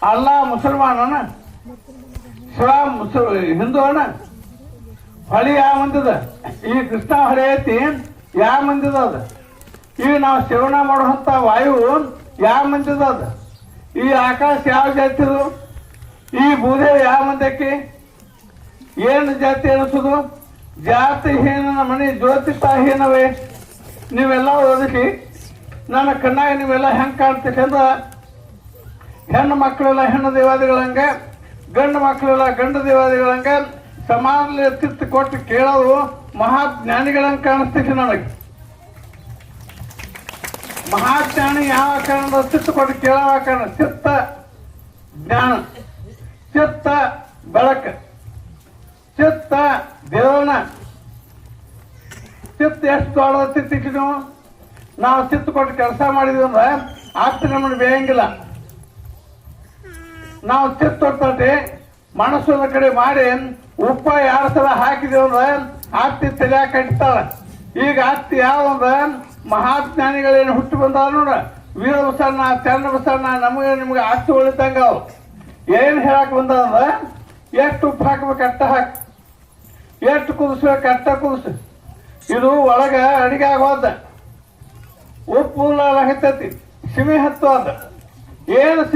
ಅಲ್ಲ ಮುಸಲ್ಮಾನನ ಶಿವ ಹಿಂದೂ ಅಣ್ಣ ಹೊಳಿ ಯಾವ ಮಂದಿದ ಈ ಕೃಷ್ಣ ಹೊಳೆ ಐತಿ ಯಾವ ಮಂದಿದ ಅದ ಈಗ ನಾವು ಸೇವನೆ ಮಾಡುವಂತ ವಾಯು ಯಾವ ಮಂದಿದ ಅದ ಈ ಆಕಾಶ ಯಾವ ಜಾತಿದು ಈ ಬೂದೆ ಯಾವ ಮಂದಕ್ಕೆ ಏನು ಜಾತಿ ಅನಿಸೋದು ಜಾತಿ ಹೀನ ಮನೆ ಜ್ಯೋತಿಷಹೀನವೇ ನೀವೆಲ್ಲ ಓದಿಸಿ ನನ್ನ ಕಣ್ಣಾಗ ನೀವೆಲ್ಲ ಹೆಂಗೆ ಕಾಣ್ತೀರಿ ಅಂದ್ರೆ ಹೆಣ್ಣು ಮಕ್ಕಳೆಲ್ಲ ಹೆಣ್ಣು ದೇವಾದಿಗಳಂಗ ಗಂಡು ಮಕ್ಕಳೆಲ್ಲ ಗಂಡು ದೇವಾದಿಗಳಂಗ ಸಮಾಜದಲ್ಲಿ ಚಿತ್ತ ಕೊಟ್ಟು ಕೇಳೋದು ಮಹಾಜ್ಞಾನಿಗಳಂಗೆ ಕಾಣಿಸ್ತೀವಿ ನನಗೆ. ಮಹಾಜ್ಞಾನಿ ಯಾವ ಕಾರಣ ಚಿತ್ತ ಕೊಟ್ಟು ಕೇಳೋ ಕಾರಣ ಚಿತ್ತ ಜ್ಞಾನ, ಚಿತ್ತ ಬೆಳಕು, ಚಿತ್ತ ದೇವನ ಚಿತ್ತ ಎಷ್ಟು ದೊಡ್ಡ ಚಿತ್ತಿಕ್ಕಿ ನಾವು ಚಿತ್ತ ಕೊಟ್ಟು ಕೆಲಸ ಮಾಡಿದ್ವಿ ಅಂದ್ರೆ ಆಸ್ತಿ ನಮ್ಮನ್ನು ಬೇಯಂಗಿಲ್ಲ. ನಾವು ಚಿತ್ತ ಹೊಟ್ಟೆ ಮನಸ್ಸದ ಕಡೆ ಮಾಡಿ ಉಪ್ಪ 2 ಸಲ ಹಾಕಿದೇವ ಅಂದ್ರೆ ಆಸ್ತಿ ತಲೆಯಾಗ ಕಟ್ತಾಳ. ಈಗ ಆಸ್ತಿ ಯಾವ ಅಂದ್ರೆ ಮಹಾಜ್ಞಾನಿಗಳೇನು ಹುಟ್ಟಿ ಬಂದಾವ ನೋಡ, ವೀರ ಬಸಣ್ಣ ಚರಣ ಬಸಣ್ಣ ನಿಮ್ಗೆ ಆಸ್ತಿ ಉಳಿದಂಗ ಅವು ಏನ್ ಹೇಳಕ್ ಬಂದಂದ್ರ ಎಷ್ಟು ಉಪ್ಪು ಹಾಕ್ಬೇಕು ಅಟ್ಟ ಹಾಕಿ, ಎಷ್ಟು ಕುದಿಸ್ಬೇಕು ಅಟ್ಟ ಕುದಿಸ್. ಇದು ಒಳಗ ಅಡಿಗೆ ಆಗೋದ ಉಪ್ಪು ಹತ್ತೈತಿ ಸಿಮಿ ಹತ್ತು ಅದ ಏನು